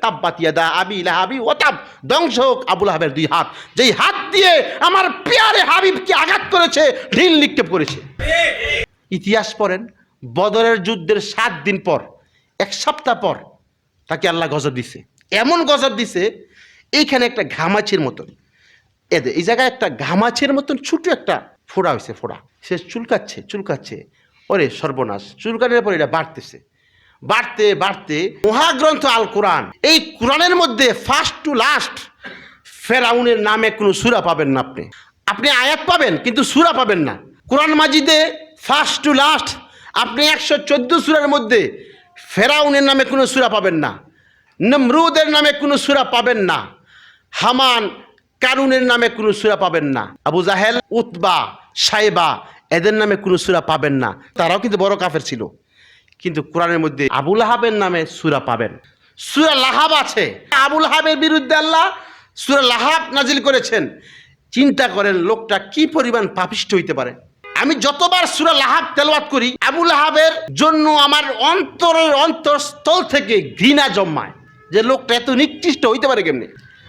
তাব্বাত ইয়াদা আবি লাহাবি ওয়া তাব, ধ্বংস হোক আবু লাহাবের দুই হাত, যেই হাত দিয়ে আমার প্যারে হাবিবকে আঘাত করেছে, ঢিল নিক্ষেপ করেছে। ইতিহাস পড়েন, বদরের যুদ্ধের 7 দিন পর, 1 সপ্তাহ পর তাকে আল্লাহ গজব দিছে। এমন গজব দিছে, এইখানে একটা ঘামাচির মতন, এই জায়গায় একটা ঘামাচির মতন ছোট একটা ফোড়া হয়েছে, ফোড়া। সে চুলকাচ্ছে চুলকাচ্ছে, ওরে সর্বনাশ, চুলকানোর পর এটা বাড়তেছে, বাড়তে বাড়তে মহাগ্রন্থ আল কোরআন, এই কোরআনের মধ্যে ফার্স্ট টু লাস্ট ফেরাউনের নামে কোনো সূরা পাবেন না। আপনি আয়াত পাবেন কিন্তু সূরা পাবেন না। কোরআন মাজিদে ফার্স্ট টু লাস্ট আপনি 114 সূরার মধ্যে ফেরাউনের নামে কোনো সূরা পাবেন না, নমরুদের নামে কোনো সূরা পাবেন না, হামান কারুনের নামে কোনো সূরা পাবেন না, আবু জাহেল উতবা সাইবা এদের নামে কোনো সূরা পাবেন না। তারাও কিন্তু বড় কাফের ছিল, কিন্তু কোরআনের মধ্যে আবু লাহাবের নামে সূরা পাবেন। সূরা লাহাব আছে, আবু লাহাবের বিরুদ্ধে আল্লাহ সূরা লাহাব নাজিল করেছেন। চিন্তা করেন লোকটা কি পরিমাণ পাপিষ্ঠ হইতে পারে। আমি যতবার সূরা লাহাব তেলাওয়াত করি, আবু লাহাবের জন্য আমার অন্তরের অন্তঃস্থল থেকে ঘৃণা জন্মায়, যে লোকটা এত নিকৃষ্ট হইতে পারে কেমনে।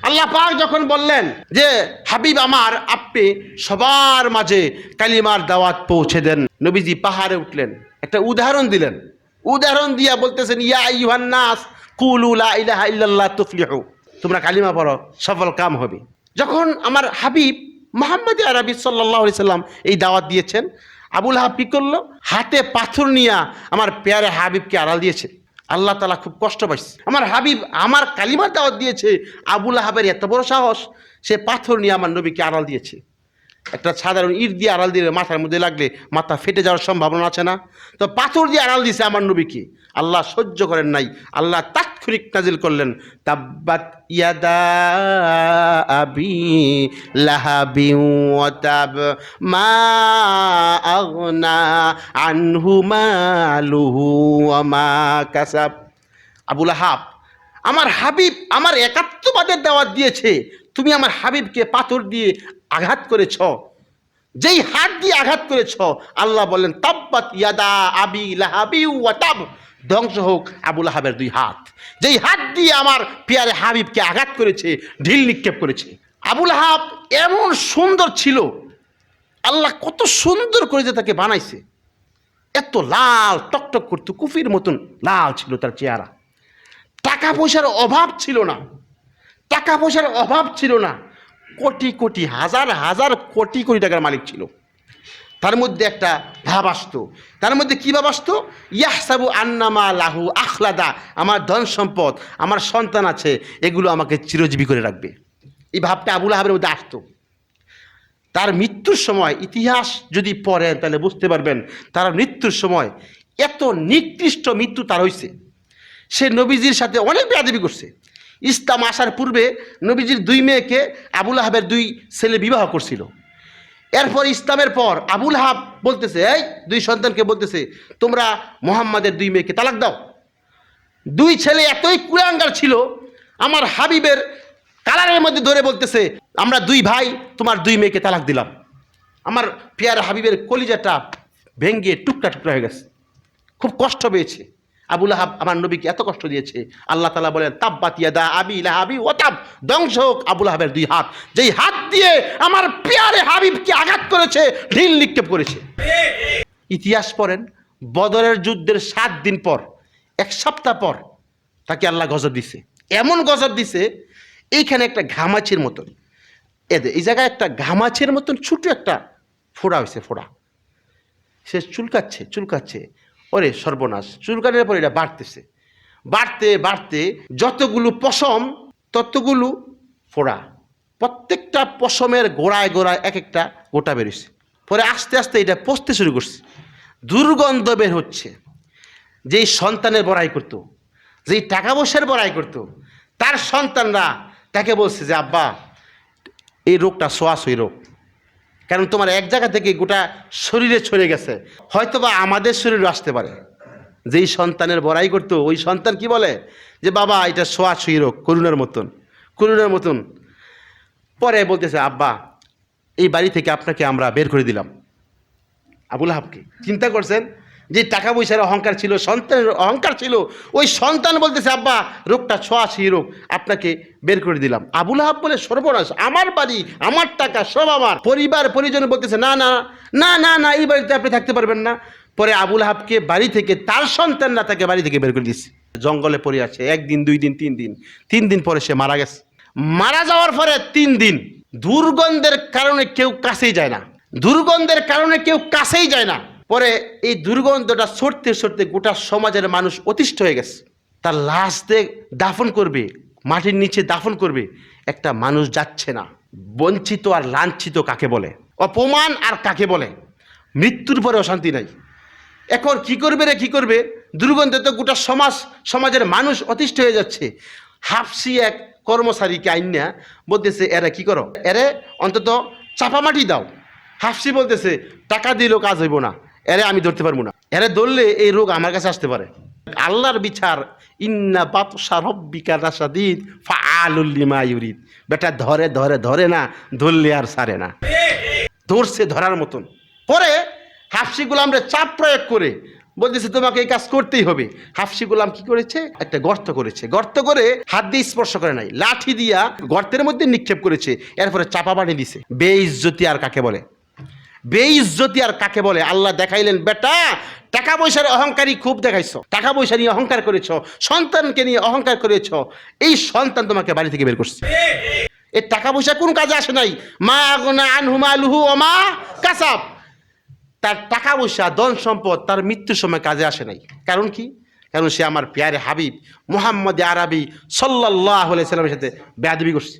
আল্লাহ পাক যখন বললেন যে হাবিব আমার, আপনি সবার মাঝে কালিমার দাওয়াত পৌঁছে দেন, নবীজি পাহাড়ে উঠলেন, একটা উদাহরণ দিলেন, উদাহরণ দিয়া বলতেছেন, ইয়া আইয়ুহান নাস কুলু লা ইলাহা ইল্লাল্লাহ তুফলিহু, তোমরা কালিমা পড়ো সফল কাম হবে। যখন আমার হাবিব মুহাম্মদ আরবি সাল্লাল্লাহু আলাইহি সাল্লাম এই দাওয়াত দিয়েছেন, আবু লাহাব কি করলো? হাতে পাথর নিয়ে আমার প্যারে হাবিবকে আড়াল দিয়েছে। আল্লাহ তাআলা খুব কষ্ট পাইছে। আমার হাবিব আমার কালিমার দাওয়াত দিয়েছে, আবু লাহাবের এত বড় সাহস, সে পাথর নিয়ে আমার নবীকে আড়াল দিয়েছে। একটা সাধারণ ইট দিয়ে আড়াল দিলে মাথার মধ্যে লাগলে মাথা ফেটে যাওয়ার সম্ভাবনা আছে না? তো পাথর দিয়ে আড়াল দিয়েছে আমার নবীকে। আল্লাহ সহ্য করেন নাই, আল্লাহ তাৎক্ষণিক নাজিল করলেন, তাব্বাত ইয়াদা আবি লাহাবি ওয়া তাব মা আগনা আনহু মালুহু ওয়া মা কাসাব। আবু লাহাব, আমার হাবিব আমার একাত্মবাদের দাওয়াত দিয়েছে, তুমি আমার হাবিবকে পাথর দিয়ে আঘাত করেছ, যেই হাত দিয়ে আঘাত করেছ, আল্লাহ বললেন তাব্বাত ইয়াদা আবি লাহাবি ওয়া তাব, ধ্বংস হোক আবু লাহাবের দুই হাত, যেই হাত দিয়ে আমার প্যারে হাবিবকে আঘাত করেছে, ঢিল নিক্ষেপ করেছে। আবু লাহাব এমন সুন্দর ছিল, আল্লাহ কত সুন্দর করে যে তাকে বানাইছে, এত লাল টকটক করতো, কুফির মতন লাল ছিল তার চেহারা। টাকা পয়সার অভাব ছিল না, টাকা পয়সার অভাব ছিল না, কোটি কোটি হাজার হাজার কোটি কোটি টাকার মালিক ছিল। তার মধ্যে একটা ভাব আসতো, তার মধ্যে কী ভাব আসতো? ইয়াহসাবু আন্নামা লাহু আখলাদা, আমার ধন সম্পদ, আমার সন্তান আছে, এগুলো আমাকে চিরজীবী করে রাখবে। এই ভাবটা আবু লাহাবের মধ্যে আসতো। তার মৃত্যুর সময় ইতিহাস যদি পড়েন তাহলে বুঝতে পারবেন, তার মৃত্যুর সময় এত নিকৃষ্ট মৃত্যু তার হয়েছে। সে নবীজির সাথে অনেক বেয়াদবি করছে। ইসলাম আসার পূর্বে নবীজির 2 মেয়েকে আবু লাহাবের 2 ছেলে বিবাহ করছিল। এরপর ইসলামের পর আবু লাহাব বলতেছে, এই 2 সন্তানকে বলতেছে, তোমরা মুহাম্মাদের 2 মেয়েকে তালাক দাও। 2 ছেলে এতই কুলাঙ্গার ছিল, আমার হাবিবের কালারের মধ্যে ধরে বলতেছে, আমরা 2 ভাই তোমার 2 মেয়েকে তালাক দিলাম। আমার পেয়ারা হাবিবের কলিজাটা ভেঙ্গে টুকরা টুকরা হয়ে গেছে, খুব কষ্ট পেয়েছে। আবু লাহাব আমার নবীকে এত কষ্ট দিয়েছে, আল্লাহ তাআলা বলেন তাব্বাত ইয়াদা আবি লাহাবি ওয়া তাব, ধ্বংস হোক আবু লাহাবের 2 হাত, যেই হাত দিয়ে আমার প্যারে হাবিবকে আঘাত করেছে, ঢিল নিক্ষেপ করেছে। ইতিহাস পড়েন, বদরের যুদ্ধের 7 দিন পর, 1 সপ্তাহ পর তাকে আল্লাহ গজব দিছে। এমন গজব দিছে, এইখানে একটা ঘামাচির মতন, এই জায়গায় একটা ঘামাচির মতন ছোট একটা ফোড়া হয়েছে, ফোড়া। সে চুলকাচ্ছে চুলকাচ্ছে, ওরে সর্বনাশ, চুলকানোর পর এটা বাড়তেছে, বাড়তে বাড়তে যতগুলো পশম ততগুলো ফোড়া, প্রত্যেকটা পশমের গোড়ায় গোড়ায় এক একটা গোটা বেরোচ্ছে। পরে আস্তে আস্তে এটা পচতে শুরু করছে, দুর্গন্ধ বের হচ্ছে। যেই সন্তানের বড়াই করতো, যেই টাকা পয়সার বড়াই করতো, তার সন্তানরা তাকে বলছে যে আব্বা এই রোগটা ছোঁয়াছুঁই রোগ, কারণ তোমার এক জায়গা থেকে গোটা শরীরে ছড়িয়ে গেছে, হয়তোবা আমাদের শরীরে আসতে পারে। যেই সন্তানের বড়াই করতো ওই সন্তান কি বলে যে বাবা এটা ছোঁয়াছুঁই রোগ, করুণার মতন, করুণার মতন। পরে বলতেছে আব্বা এই বাড়ি থেকে আপনাকে আমরা বের করে দিলাম। আবু লাহাবকে চিন্তা করছেন যে টাকা পয়সার অহংকার ছিল, সন্তানের অহংকার ছিল, ওই সন্তান বলতেছে আব্বা রোগটা ছোঁয়াছি রোগ, আপনাকে বের করে দিলাম। আবুল আহাব বলে সর্বনাশ, আমার বাড়ি, আমার টাকা সব আমার, পরিবার পরিজন বলতেছে না না না না না, এই বাড়িতে আপনি থাকতে পারবেন না। পরে আবুল আহাবকে বাড়ি থেকে, তার সন্তানরা তাকে বাড়ি থেকে বের করে দিচ্ছে। জঙ্গলে পড়ে আছে 1 দিন 2 দিন 3 দিন, 3 দিন পরে সে মারা গেছে। মারা যাওয়ার পরে 3 দিন দুর্গন্ধের কারণে কেউ কাছেই যায় না, দুর্গন্ধের কারণে কেউ কাছেই যায় না। পরে এই দুর্গন্ধটা সরতে সরতে গোটা সমাজের মানুষ অতিষ্ঠ হয়ে গেছে। তার লাশ দিয়ে দাফন করবে, মাটির নিচে দাফন করবে, একটা মানুষ যাচ্ছে না। বঞ্চিত আর লাঞ্ছিত কাকে বলে, অপমান আর কাকে বলে, মৃত্যুর পরে অশান্তি নাই। এখন কি করবে রে কি করবে, দুর্গন্ধে তো গোটা সমাজের মানুষ অতিষ্ঠ হয়ে যাচ্ছে। হাফসি এক কর্মচারীকে আইনা বলতেছে এরা কি করো, এরে অন্তত চাপা মাটি দাও। হাফসি বলতেছে টাকা দিলেও কাজ হইব না, এরে আমি ধরতে পারবো না, এরে ধরলে এই রোগ আমার কাছে আসতে পারে। আল্লাহর বিচার, ইন্না বাতশা রব্বিকা লাশাদীদ ফাআলুল লিমা ইউরিদ। বেটা ধরে ধরে ধরে না, ধরলে আর ছাড়ে না, ধরছে ধরার মতন। পরে হাফসি গোলামরে চাপ প্রয়োগ করে বলতেছে তোমাকে এই কাজ করতেই হবে। হাফসি গোলাম কি করেছে, একটা গর্ত করেছে, গর্ত করে হাত দিয়ে স্পর্শ করে নাই, লাঠি দিয়া গর্তের মধ্যে নিক্ষেপ করেছে, এরপরে চাপা পানি দিছে। বেইজ্জতি আর কাকে বলে, বেইজ্জতি আর কাকে বলে আল্লাহ দেখাইলেন, বেটা টাকা পয়সার অহংকারী খুব দেখাইছো, টাকা পয়সা নিয়ে অহংকার করেছ, সন্তানকে নিয়ে অহংকার করেছ, এই সন্তান তোমাকে বাড়ি থেকে বের করছে। এই টাকা পয়সা কোন কাজে আসে নাই, মা আগনা আনহু মালুহু ওয়া মা কাসাব। তার টাকা পয়সা ধন সম্পদ তার মৃত্যুর সময় কাজে আসে নাই। কারণ কি, কারণ সে আমার প্যারে হাবিব মুহাম্মদ আরবি সাল্লাল্লাহু আলাইহি সাল্লামের সাথে বেয়াদবি করছে।